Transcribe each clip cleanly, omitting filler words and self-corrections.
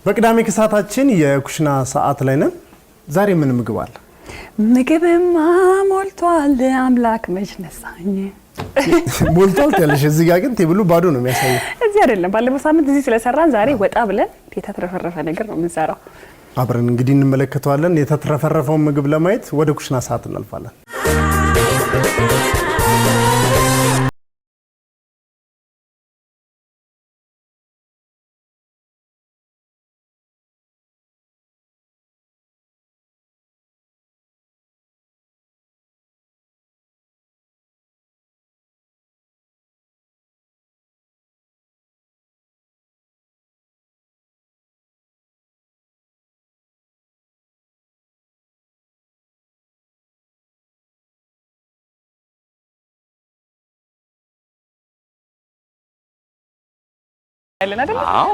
በቅዳሜ ከሰዓታችን የኩሽና ሰዓት ላይ ነን። ዛሬ ምን ምግብ አለ? ምግብማ ሞልቷል አምላክ መች ነሳኝ። ሞልቷል ያለሽ እዚህ ጋር ግን ቴብሉ ባዶ ነው የሚያሳየው። እዚህ አይደለም ባለፈው ሳምንት እዚህ ስለሰራን ዛሬ ወጣ ብለን የተትረፈረፈ ነገር ነው የምንሰራው። አብረን እንግዲህ እንመለከተዋለን። የተትረፈረፈውን ምግብ ለማየት ወደ ኩሽና ሰዓት እናልፋለን። አይደል አይደል? አዎ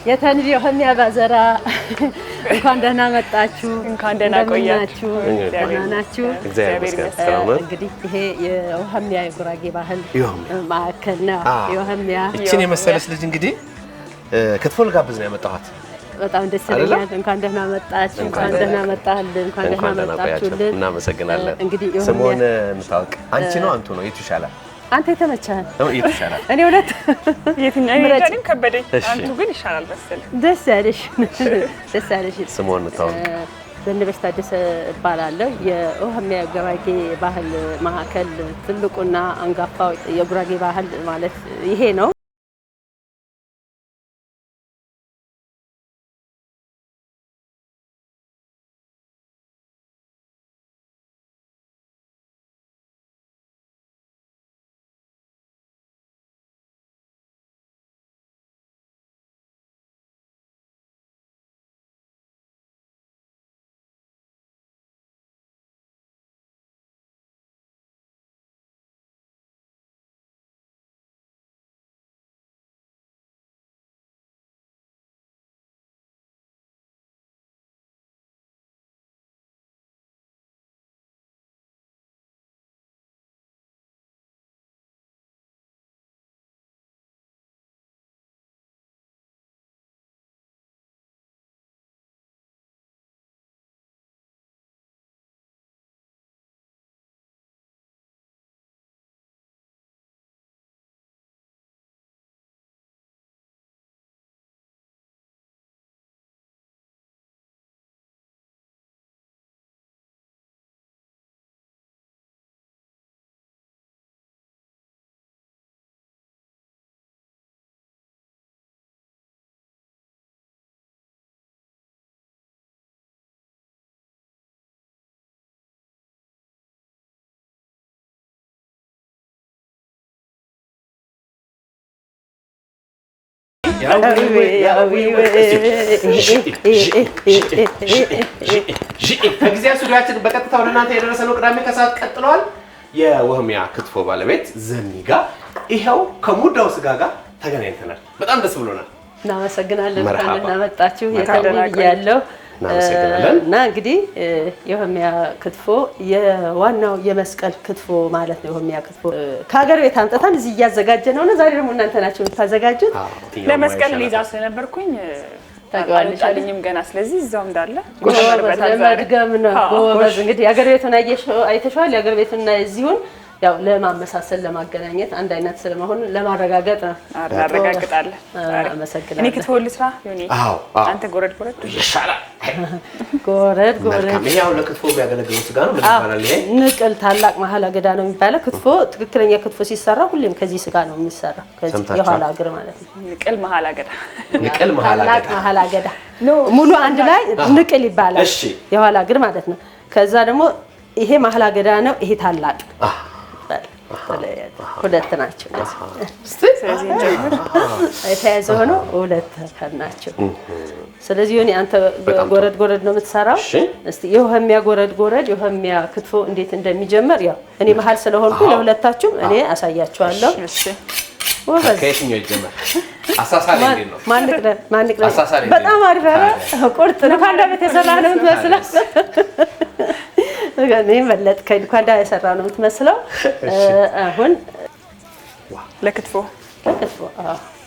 የተንቢ ሆሚያ ባዘራ እንኳን ደህና መጣችሁ። እንኳን ደህና ቆያችሁ። ደህና ናችሁ? እግዚአብሔር ይመስገን። እንግዲህ ይሄ የሆሚያ የጉራጌ ባህል ማዕከል ነው። የሆሚያ እቺን የመሰለች ልጅ እንግዲህ ክትፎ ልጋብዝ ነው ያመጣኋት። በጣም ደስ ይላል። እንኳን ደህና መጣችሁ። እንኳን ደህና መጣልን። እንኳን ደህና መጣችሁልን። እናመሰግናለን። እንግዲህ ስሙን እንታውቅ። አንቺ ነው አንቱ ነው የቱ ይሻላል? አንተ የተመቸህ የቱ ይሻላል? እኔ ሁለት የትኛው ይሄዳልም ከበደኝ። አንቱ ግን ይሻላል መሰለኝ። ደስ ያለሽ ደስ ያለሽ። ስሙን እንታውቅ። ዘነበች ታደሰ እባላለሁ። የሆሚያ ጉራጌ ባህል ማዕከል ትልቁና አንጋፋው የጉራጌ ባህል ማለት ይሄ ነው። ከጊዜያ ስቱዲዮአችን በቀጥታ ወደ እናንተ የደረሰነው ቅዳሜ ከሰዓት ቀጥሏል። የሆሚያ ክትፎ ባለቤት ዘኒጋ ይሄው ከሙዳው ስጋ ጋር ተገናኝተናል። በጣም ደስ ብሎናል። እናመሰግናለን። እናመጣችሁ የተንቢ ያለው እና እንግዲህ የሆሚያ ክትፎ የዋናው የመስቀል ክትፎ ማለት ነው። የሆሚያ ክትፎ ከሀገር ቤት አምጥተን እዚህ እያዘጋጀ ነው። ዛሬ ደግሞ እናንተ ናችሁ የምታዘጋጁት። ለመስቀል ሊዛ ስለነበርኩኝ ታውቃለሽልኝም ገና ስለዚህ እዛው እንዳለ ለመድገም ነው። ጎበዝ እንግዲህ የሀገር ቤቱን አይተሽዋል። የሀገር ቤቱን እዚሁን ያው ለማመሳሰል ለማገናኘት አንድ አይነት ስለመሆን ለማረጋገጥ ነው። እናረጋግጣለን። አመሰግናለሁ። እኔ ክትፎ ልስራ ዮኒ። አንተ ጎረድ ጎረድ ይሻላል። ጎረድ ጎረድ ያው ለክትፎ የሚያገለግለው ስጋ ነው። ምን ይባላል ይሄ? ንቅል ታላቅ መሀል አገዳ ነው የሚባለው። ክትፎ ትክክለኛ ክትፎ ሲሰራ ሁሌም ከዚህ ስጋ ነው የሚሰራው። ከዚህ የኋላ እግር ማለት ነው። ንቅል መሀል አገዳ። ንቅል መሀል አገዳ። ታላቅ መሀል አገዳ ሙሉ አንድ ላይ ንቅል ይባላል። የኋላ እግር ማለት ነው። ከዛ ደግሞ ይሄ መሀል አገዳ ነው። ይሄ ታላቅ ሁለት ናቸው። ስለዚህ የተያዘ ሆኖ ሁለት ናቸው። ስለዚህ ዮኒ አንተ ጎረድ ጎረድ ነው የምትሰራው። እስቲ የሆሚያ ጎረድ ጎረድ የሆሚያ ክትፎ እንዴት እንደሚጀምር ያው እኔ መሀል ስለሆንኩ ለሁለታችሁም እኔ አሳያችኋለሁ። እሺ ወበዝ ከየትኛው ይጀምር? አሳሳሪ እንዴት ነው? ማንቅረ በጣም አሪፍ ነው። ቁርጥ ነው ካንዳ ቤት የሰራ ነው የምትመስለው። እኔ መለጥ ከልኳንዳ የሰራ ነው የምትመስለው። አሁን ለክትፎ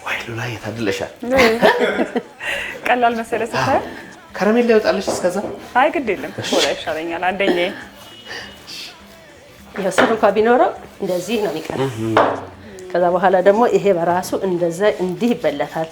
ወይ ሉላ የታድለሻል። ቀላል መሰለ ስታይ ከረሜላ ይወጣልሽ እስከዛ። አይ ግድ የለም ኮላ ይሻለኛል። አንደኛዬ የስር እንኳን ቢኖረው እንደዚህ ነው የሚቀረው። ከዛ በኋላ ደግሞ ይሄ በራሱ እንደዛ እንዲህ ይበለታል።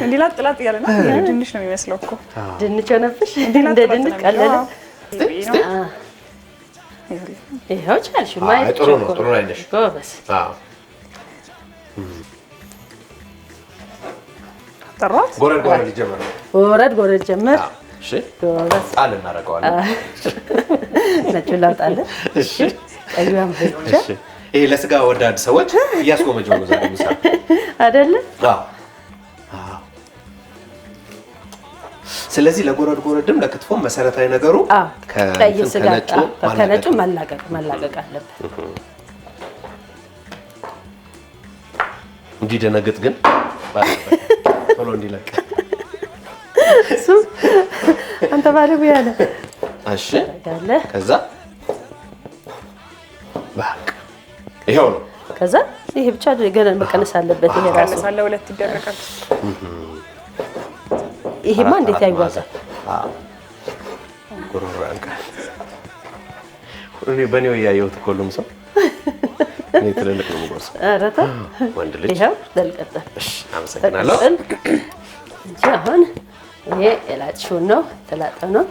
እንዲህ ላጥ እያለ ነው። ድንች ነው የሚመስለው እኮ ድንች ሆነብሽ። እንደ ድንች ቀለለ። ይኸው ቻልሽ ማለት ጥሩ ነው። ጥሩ ላይ ነሽ። ጎበዝ። ጠሯት። ጎረድ ጎረድ ጀመር። እሺ ጎበዝ። ጣል እናደርገዋለን። ነጩን ላውጣለን። እሺ ቀዩን ብቻ። ይሄ ለስጋ ወዳድ ሰዎች እያስጎመጀው ነው ዛሬ ምሳ አይደለ? ስለዚህ ለጎረድም ለክትፎ መሰረታዊ ነገሩ ቀይ ስጋ ከነጩ ማላቀቅ አለበት። እንዲደነግጥ ግን ቶሎ እንዲለቅ እሱ አንተ ባለሙያ ነህ። እሺ ከዛ በቃ ይሄው ነው። ከዛ ይሄ ብቻ ገና መቀነስ አለበት። ይሄ ራሱ ሳለ ሁለት ይደረጋል። ይሄማ እንዴት ያይዋዛል? ጉሮሮንካ እኔ በኔው ያየሁት ሁሉም ሰው እኔ ትልልቅ ነው የሚጎርሰው። ኧረ ተው ወንድ ልጅ ይሄው ደልቀጣ። እሺ አመሰግናለሁ። እንጂ አሁን ይሄ የላጥሽውን ነው ተላጠ ነው።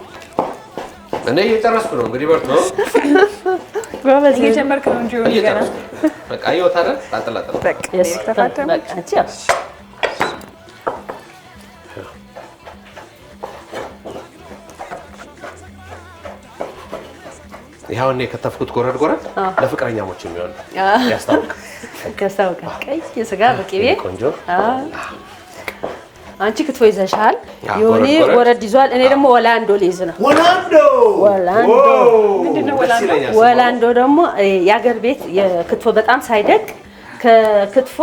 እኔ እየጨረስኩ ነው እንግዲህ በርቱ ነው። ጎበዝ እየጀመርክ ነው እንጂ ወንድ ገና በቃ ይወጣል። ጣጥላጥ በቃ ተፋተም በቃ አንቺ ይሄው እኔ ከተፍኩት ጎረድ ለፍቅረኛሞች የሚሆን ያስታውቃል። ቀይ ስጋ በቅቤ ቆንጆ። አንቺ ክትፎ ይዘሻል፣ ዮኒ ጎረድ ይዟል። እኔ ደግሞ ወላንዶ ልይዝ ነው። ወላንዶ ደግሞ የአገር ቤት የክትፎ በጣም ሳይደቅ ከክትፎ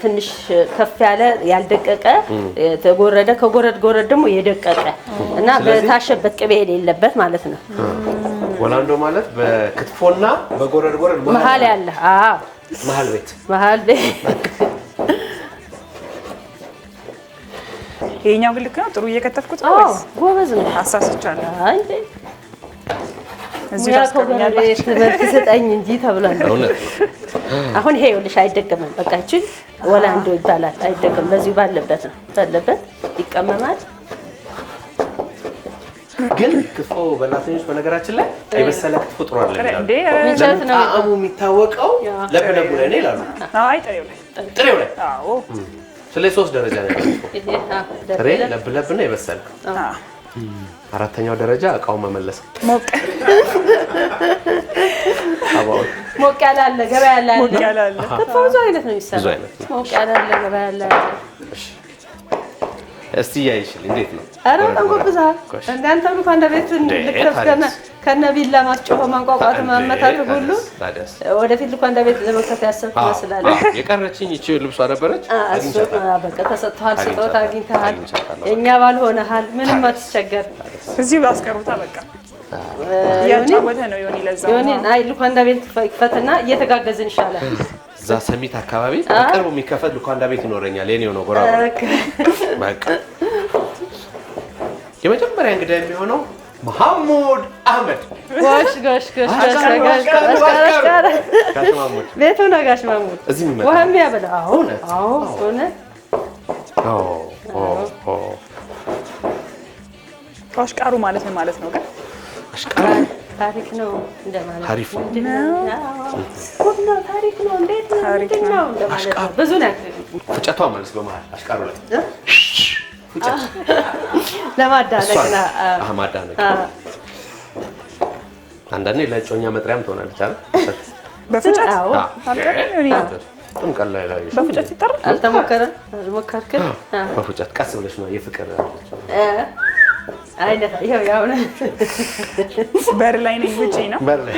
ትንሽ ከፍ ያለ ያልደቀቀ ተጎረደ፣ ከጎረድ ደግሞ የደቀቀ እና በታሸበት ቅቤ የሌለበት ማለት ነው። ወላንዶ ማለት በክትፎና በጎረድ መሀል ያለ መሀል ቤት ይሄኛው ግን ልክ ነው። ጥሩ እየከተፍኩት ነው ወይስ ጎበዝ ነው? አሳስቻለሁ። አይ እዚህ ጋር ከጎረቤት ትምህርት ስጠኝ እንጂ ተብሏል። አሁን ይሄ ይኸውልሽ አይደገምም። በቃ እቺ ወላንዶ ይባላል። አይደገም። በዚህ ባለበት ይቀመማል። ግን ክትፎ በላተኞች በነገራችን ላይ የበሰለ ክትፎ ጥሩ አይደለም እንዴ? ጣዕሙ የሚታወቀው ለብለቡ ላይ ነው ይላሉ። አይ ጥሬው ላይ አዎ። ስለዚህ 3 ደረጃ ነው ያለው። ጥሬ፣ ለብለብና የበሰለ። አራተኛው ደረጃ እቃውን መመለስ። ሞቅ ያለ አለ፣ ገበያ ያለ አለ። ክትፎ ብዙ አይነት ነው የሚሰራው። ሞቅ ያለ አለ፣ ገበያ ያለ አለ። እስቲ ያይሽልኝ እንዴት ነው? ኧረ በጣም ጎብዛል። እንዳንተ ነው ካንተ ቤት ልክተፍከና ከነቢላ ማስጮህ ማንቋቋት ማመታት ሁሉ ወደፊት ልኳ እንደ ቤት ለመክተፍ ያሰብኩ ይመስላል። የቀረችኝ እቺ ልብሷ ነበረች። በቃ ተሰጥቷል፣ ስጦታ አግኝተሃል፣ የእኛ ባልሆነሃል። ምንም አትቸገር። እዚሁ አስቀሩታ በቃ እያጫወተ ነው ዮኒ። ለዛ ዮኒ አይ ልኳ እንደ ቤት ይክፈትና እየተጋገዝን ይሻላል። እዛ ሰሚት አካባቢ በቅርቡ የሚከፈት ልኳንዳ ቤት ይኖረኛል። የኔው ነው ጎራ በቃ የመጀመሪያ እንግዳ የሚሆነው መሐሙድ አህመድ። ጎሽ ቤቱ ነው ጋሽ ማሙድ እዚህ የሚመጣ ውሃ የሚያበላ። አዎ እውነት አሽቃሩ ማለት ምን ማለት ነው ግን? አሽቃሩ ታሪክ ነው እንደማለት አሪፍ ነው። ታሪክ ነው እንዴት ነው እንደማለት ነው። ብዙ ነው ፍጨቷ ማለት በመሃል አሽቃሩ ላይ ፍጨት ለማዳነቅ ነው። ማዳነቅ አንዳንዴ ለእጮኛ መጥሪያም ትሆናለች አይደል? በፍጨት አዎ ጥንቀላ ላይ በፍጨት ይጠራል። አልተሞከረም አልሞከርክም በፍጨት ቀስ ብለሽ ነው የፍቅር አይነት ይሄው ያው ነው በር ላይ ነኝ ውጪ ነው በር ላይ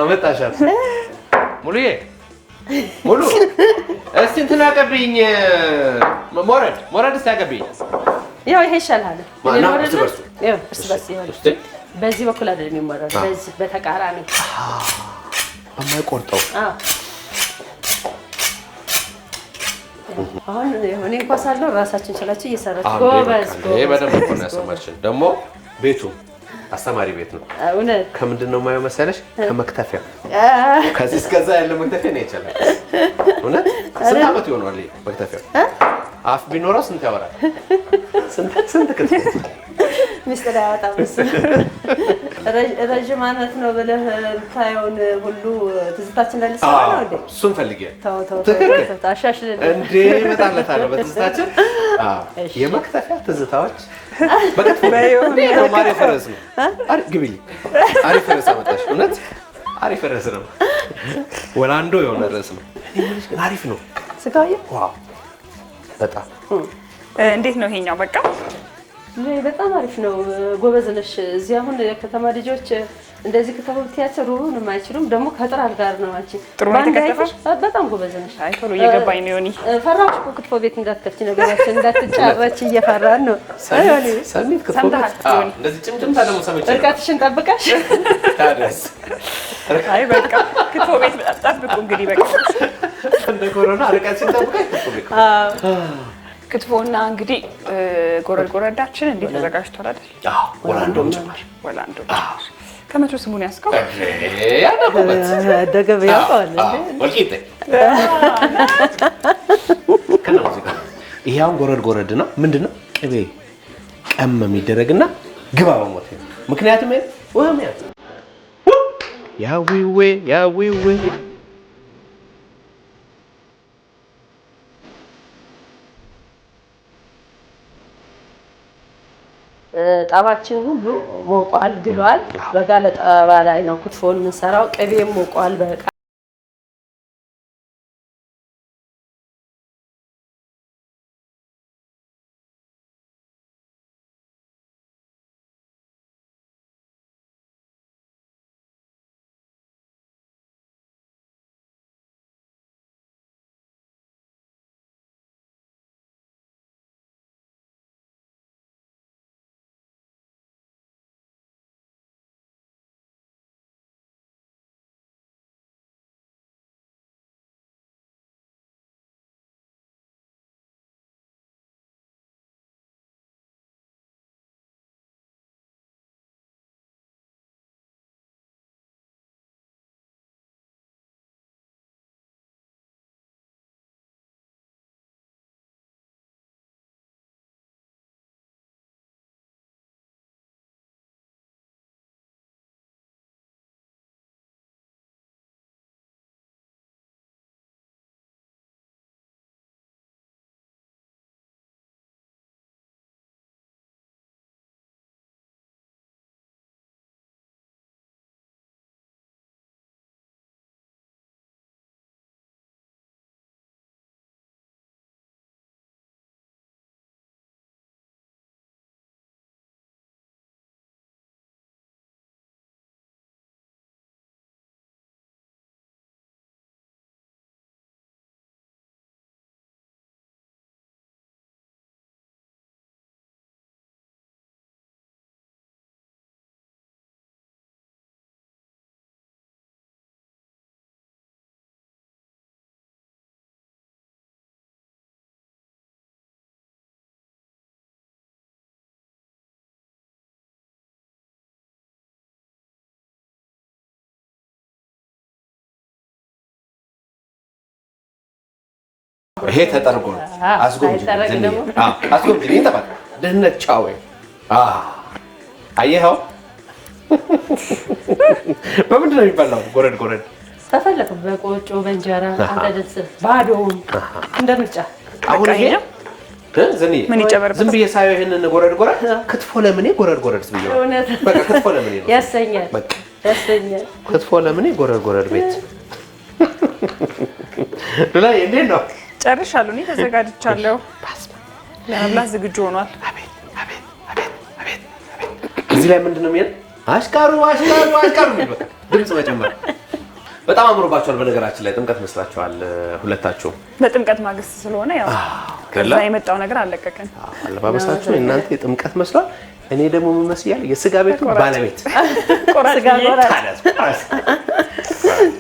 አመጣሻት ሙሉዬ ሙሉ እስቲ እንትን አቀብኝ ሞረድ እስቲ አቀብኝ ያው ይሄ ይሻላል ማና እርስ በርስ በዚህ በኩል አይደለም የሚሞረድ በዚህ በተቃራኒ በማይቆርጠው አሁን እኔ እንኳን ሳለው ራሳችን ችላችሁ እየሰራችሁ ጎበዝ በደንብ እኮ ነው ያሰማችን። ደግሞ ቤቱ አስተማሪ ቤት ነው። እውነት ከምንድን ነው የማየው መሰለሽ? ከመክተፊያ ከዚህ እስከዛ ያለ መክተፊያ ነው ይቻላል። እውነት ስንት ዓመት ይሆናል መክተፊያው? አፍ ቢኖረው ስንት ያወራል? ስንት ክትፎ ሚስጥር ያወጣል። ረጅም ዓመት ነው ብለህ ታየውን ሁሉ ትዝታችን ላይ ልሰራ ነው እንዴ? እሱን ፈልጌ ተው አሻሽልልኝ እንዴ እመጣለታለሁ በትዝታችን። የመክተፊያ ትዝታዎች በከትፎ ማሪ ፈረስ ነው። ግቢልኝ አሪፍ ፈረስ አመጣሽ። እውነት አሪፍ ፈረስ ነው። ወላንዶ የሆነ ርዕስ ነው። አሪፍ ነው ስጋዬ። ዋው በጣም እንዴት ነው ይሄኛው? በቃ በጣም አሪፍ ነው። ጎበዝ ነሽ። እዚህ አሁን የከተማ ልጆች እንደዚህ ከተማ ብትያቸው ሩሩን የማይችሉም ደግሞ ከጥራት ጋር ነው። አንቺ ጥሩ ነው የተከተፈሽ። በጣም ጎበዝ ነሽ። አይ ቶሎ እየገባኝ ነው። ዮኒ ፈራሽ እኮ ክትፎ ቤት እንዳትከፍቺ ነገራችን እንዳትጫረች እየፈራን ነው። ሰሚት ክትፎ ቤት እንደዚህ ጭምጭምታ ደግሞ ሰምቼ እርቀትሽን ጠብቀሽ ታደስ። አይ በቃ ክትፎ ቤት ጠብቁ እንግዲህ በቃ እንደ ኮሮና እርቀትሽን ጠብቀሽ ክትፎ ቤት ክትፎና እንግዲህ ጎረዳችን እንዴት ተዘጋጅቷል አይደል? አዎ ወላንዶም ጭምር ወላንዶ ከመቼ ስሙን ያስቀው ያደረጉበት ደገበ ያውቃል እንዴ? ወልቂጤ ከነዚህ ጋር ይሄው ጎረድ ነው። ምንድነው ቅቤ ቀመም ይደረግና ግባ በሞት ምክንያቱም ወህም ያዊዌ ጣባችን ሁሉ ሞቋል ግሏል። በጋለ ጣባ ላይ ነው ክትፎን የምንሰራው። ቅቤም ሞቋል በቃ ይሄ ተጠርጎ አስጎምጂ ተባለ ድህነት ጫው አየኸው። በምንድን ነው የሚበላው? ጎረድ ተፈለቀ በቆጮ በእንጀራ አንተ ደስ ባዶውን እንደ ምርጫ። አሁን ይሄ ምን ይጨመርበት? ዝም ብዬ ሳየው ይሄንን ጎረድ ክትፎ ለምን ጎረድ ብዬ በቃ ክትፎ ለምን ያሰኛል። ያሰኛል። ክትፎ ለምን ጎረድ ቤት ላይ እንዴት ነው? ጨርሻለሁ። እኔ ተዘጋጅቻለሁ። ለመብላት ዝግጁ ሆኗል። እዚህ ላይ ምንድነው የሚል አሽካሩ የሚል በቃ ድምጽ መጨመር። በጣም አምሮባችኋል። በነገራችን ላይ ጥምቀት መስላችኋል ሁለታችሁ። በጥምቀት ማግስት ስለሆነ ያው ከዛ የመጣው ነገር አለቀቀን። አለባበሳችሁ እናንተ የጥምቀት መስሏል። እኔ ደግሞ ምን መስያል? የስጋ ቤቱ ባለቤት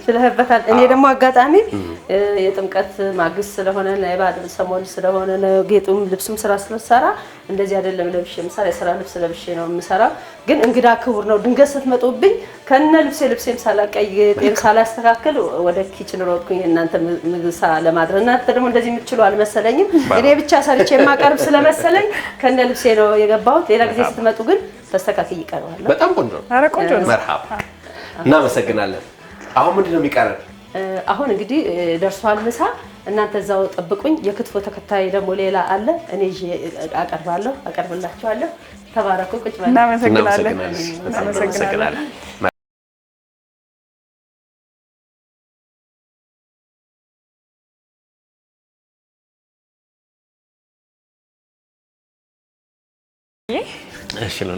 ስለህበታል። እኔ ደግሞ አጋጣሚ የጥምቀት ማግስት ስለሆነ የበዓል ሰሞን ስለሆነ ጌጡም ልብሱም ስራ ስለሰራ እንደዚህ አይደለም ለብሼ የምሰራ የስራ ልብስ ለብሼ ነው የምሰራ። ግን እንግዳ ክቡር ነው። ድንገት ስትመጡብኝ ከነ ልብሴም ሳላቀይጥ ሳላስተካክል ወደ ኪችን ሮጥኩኝ እናንተ ምግብ ለማድረግ። እናንተ ደግሞ እንደዚህ የምትችሉ አልመሰለኝም። እኔ ብቻ ሰርቼ የማቀርብ ስለመሰለኝ ከነ ልብሴ ነው የገባሁት። ሌላ ጊዜ ስትመጡ ግን ተስተካክዬ ይቀርባል። በጣም ቆንጆ ነው። ኧረ ቆንጆ ነው። መርሃባ እናመሰግናለን። አሁን ምንድን ነው የሚቀረን? አሁን እንግዲህ ደርሷል ምሳ። እናንተ እዛው ጠብቁኝ። የክትፎ ተከታይ ደግሞ ሌላ አለ። እኔ አቀርብላችኋለሁ። ተባረኩ። ቁጭ በሉ። እናመሰግናለን።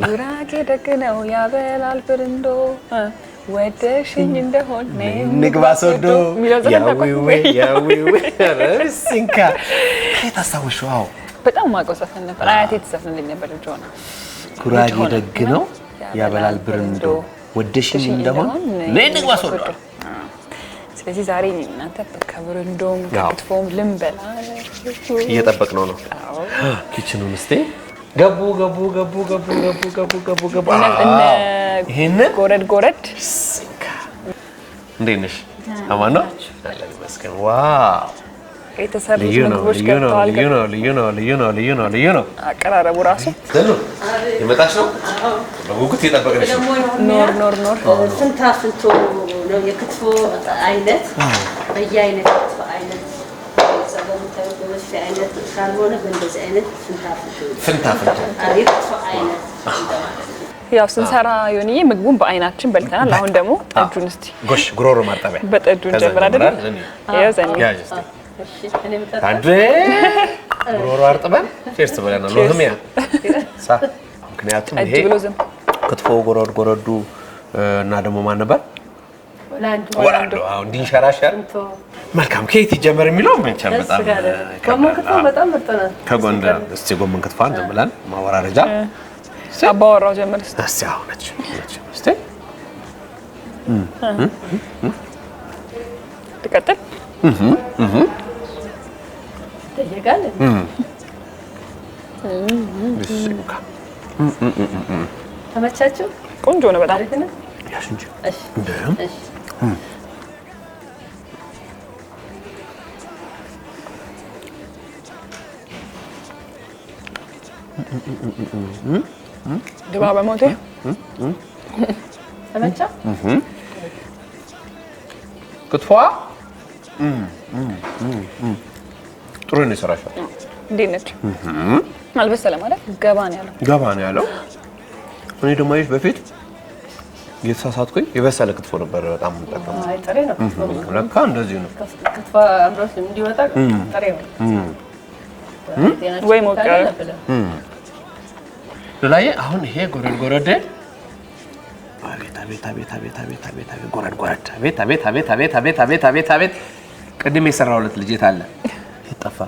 ጉራጌ ደግ ነው ያበላል ብርንዶ ወደሽኝ እንደሆነ ንግባ ሶዶ ሲንካ ታስታውሽው? አዎ በጣም ማውቀው ዘፈን ነበር። አያቴ ትዘፍንልኝ ነበር ልጅ ሆና። ጉራጌ ደግ ነው ያበላል ብርንዶ ወደሽኝ እንደሆነ ንግባ ሶዶ። ስለዚህ ዛሬ እናንተ ከብርንዶም ከክትፎም ልንበላ እየጠበቅነው ነው። ኪችኑን እስቲ ገቡ። ይሄንን ጎረድ እንዴት ነሽ? አማን ነው አለ መስከን። ዋው የተሰሩት ምግቦች ገብተዋል። ልዩ ነው። አቀራረቡ ራሱ የመጣሽ ነው። በጉጉት እየጠበቅንሽ ነው። ኖር ፍንታፍንቶ ነው የክትፎ አይነት በየአይነት ክትፎ አይነት አይነት ካልሆነ በእንደዚህ አይነት ፍንታፍንቶ አይነት ያው ስንሰራ ዮኒዬ ምግቡን በአይናችን በልተናል። አሁን ደግሞ ጠጁን እስቲ ጎሽ ጉሮሮ ማጣቢያ በጠጁን ጀምር አይደል? ያው ዘኒ እሺ እኔም አንዴ ጉሮሮ አርጥበን ፌርስ ብለናል። ሎህሚያ ሳ ምክንያቱም ይሄ ክትፎ ጎረዱ እና ደግሞ ማን ነበር ወላንዶ አሁን እንዲንሸራሸር መልካም ከየት ይጀመር የሚለው መንቻል በጣም ምርጥ ነው። ከጎንደር እስቲ ጎመን ክትፎ አንተ ብለን ማወራረጃ አባወራው ጀመር እስቲ አሁነች እስቲ ተቀጥል ተየጋለ ተመቻችሁ? ቆንጆ ነው በጣም ያሽ እንጂ እሺ እሺ ድባብ በሞቴ ተመቻ ክትፎ ጥሩ ነው የሰራሽው። እንዴት ነች? አልበሰለም ማለት ገባ ነው ያለው። እኔ ደግሞ አይሽ በፊት የተሳሳትኩኝ የበሰለ ክትፎ ነበር በጣም የምጠቀመው። አይ ጥሬ ነው ለካ እንደዚህ ነው ክትፎ አምሮት እንዲወጣ ጥሬ ነው ወይ ሞቀ ላይ አሁን ይሄ ጎረድ አቤት ቅድም የሰራሁለት ልጅ የት አለ? ይጠፋ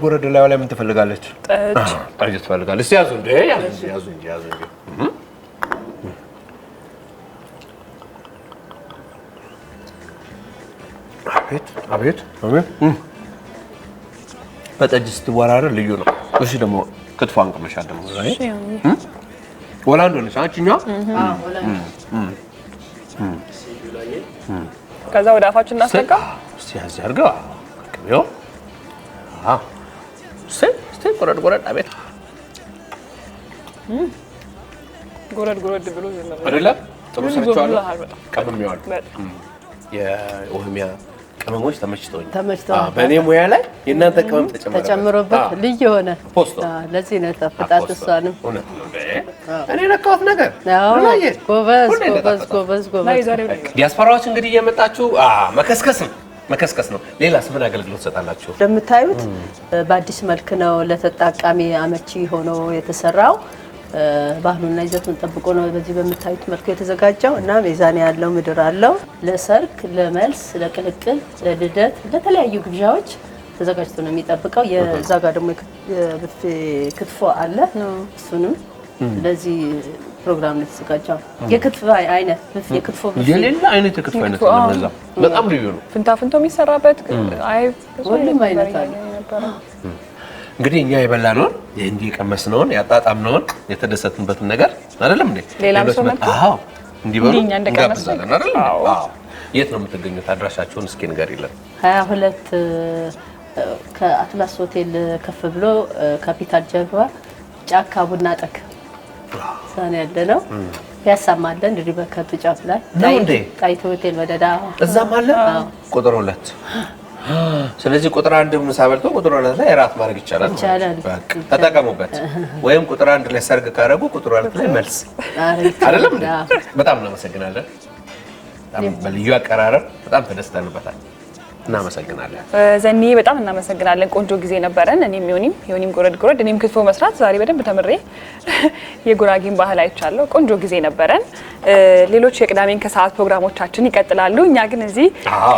ጎረድ ላይ ምን ትፈልጋለች? ጠጅ ትፈልጋለች። እስቲ ያዙ እንዴ ያዙ እንጂ አቤት በጠጅ ስትወራረድ ልዩ ነው። እሺ ደግሞ ክትፎ አንቀመሻል ደግሞ ዛሬ ወላንዶ ነሽ አንቺኛ። ከዛ ወደ አፋችን እናስጠጋ። እስቲ ያዝ አድርገው ከቢዮ እስቲ ጎረድ አቤት ጎረድ ብሎ ዘመረ አይደለ? ጥሩ ሰርቻለሁ። ቀመሜዋለሁ። የኦሮሚያ ቅመሞች ተመችተውኛል። በእኔ ሙያ ላይ የእናንተ ቅመም ተጨምሮበት ልዩ ሆነ ፖስቶ። ለዚህ ነው ተፈጣጥ እሷንም እኔ ነካሁት ነገር ጎበዝ። ዲያስፖራዎች እንግዲህ እየመጣችሁ መከስከስ ነው። ሌላስ ምን አገልግሎት ትሰጣላችሁ? እንደምታዩት በአዲስ መልክ ነው ለተጠቃሚ አመቺ ሆኖ የተሰራው። ባህሉና ይዘቱን ጠብቆ ነው በዚህ በምታዩት መልኩ የተዘጋጀው እና ሚዛን ያለው ምድር አለው። ለሰርግ፣ ለመልስ፣ ለቅልቅል፣ ለልደት፣ ለተለያዩ ግብዣዎች ተዘጋጅቶ ነው የሚጠብቀው። የዛ ጋር ደግሞ የብፌ ክትፎ አለ። እሱንም ለዚህ ፕሮግራም ነው የተዘጋጀው። የክትፎ አይነት ብፌ ክትፎ የሌላ አይነት የክትፎ አይነት ነው። በጣም ልዩ ነው። ፍንታፍንቶ የሚሰራበት ሁሉም አይነት አለ። እንግዲህ እኛ የበላነውን እንዲህ የቀመስነውን ያጣጣምነውን የተደሰትንበትን ነገር አይደለም እንዴ? ሌላም ሰው መጣ እንዲበሉ እንጋብዛለን አይደል? የት ነው የምትገኙት? አድራሻችሁን እስኪ ንገሪልን። 22 ከአትላስ ሆቴል ከፍ ብሎ ካፒታል ጀርባ ጫካ ቡና ጠቅ ሳን ያለ ነው። ያሳማለን እንግዲህ በከቱ ጫፍ ላይ ጣይቱ ሆቴል ወደዳ እዛም አለ ቁጥር 2። ስለዚህ ቁጥር 1 ምሳ በልቶ ቁጥር 2 ላይ እራት ማድረግ ይቻላል። ተጠቀሙበት። ወይም ቁጥር 1 ላይ ሰርግ ካረጉ ቁጥር 2 ላይ መልስ አይደለም። በጣም እናመሰግናለን። በጣም በልዩ አቀራረብ በጣም ተደስተንበታል። እናመሰግናለን ዘኒ፣ በጣም እናመሰግናለን። ቆንጆ ጊዜ ነበረን። እኔም ዮኒም ጎረድ እኔም ክትፎ መስራት ዛሬ በደንብ ተምሬ የጉራጌን ባህል አይቻለሁ። ቆንጆ ጊዜ ነበረን። ሌሎች የቅዳሜን ከሰዓት ፕሮግራሞቻችን ይቀጥላሉ። እኛ ግን እዚህ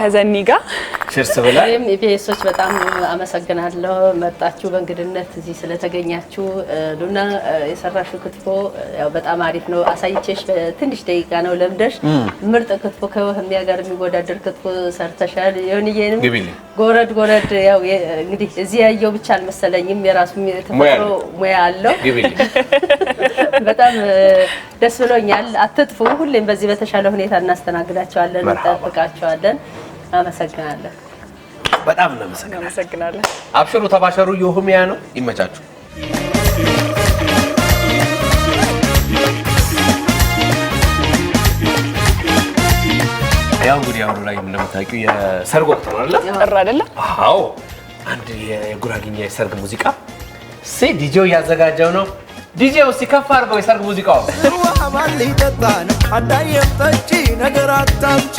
ከዘኒ ጋር ችርስ ብለን ኢቢኤሶች በጣም አመሰግናለሁ። መጣችሁ በእንግድነት እዚህ ስለተገኛችሁ። ሉና የሰራሽው ክትፎ ያው በጣም አሪፍ ነው። አሳይቼሽ በትንሽ ደቂቃ ነው ለምደሽ ምርጥ ክትፎ ከወህሚያ ጋር የሚወዳደር ክትፎ ሰርተሻል። ዮኒዬንም ጎረድ ያው እንግዲህ እዚህ ያየው ብቻ አልመሰለኝም። የራሱ ተፈጥሮ ሙያ አለው። በጣም ደስ ብሎኛል። አትጥፉ። ሁሌም በዚህ በተሻለ ሁኔታ እናስተናግዳቸዋለን፣ እንጠብቃቸዋለን። አመሰግናለሁ። በጣም እናመሰግናለን። አብሽሩ፣ ተባሸሩ። የኦሮሚያ ነው። ይመቻችሁ። ያው እንግዲህ አሁን ላይ እንደምታውቂው የሰርግ ወቅት ነው አይደል? አዎ። አንድ የጉራጌኛ የሰርግ ሙዚቃ ዲጄው እያዘጋጀው ነው። ዲጄው ሲከፍ አድርገው የሰርግ ሙዚቃው አማሊ ተጣን አዳየም ጠጪ ነገር አታምጪ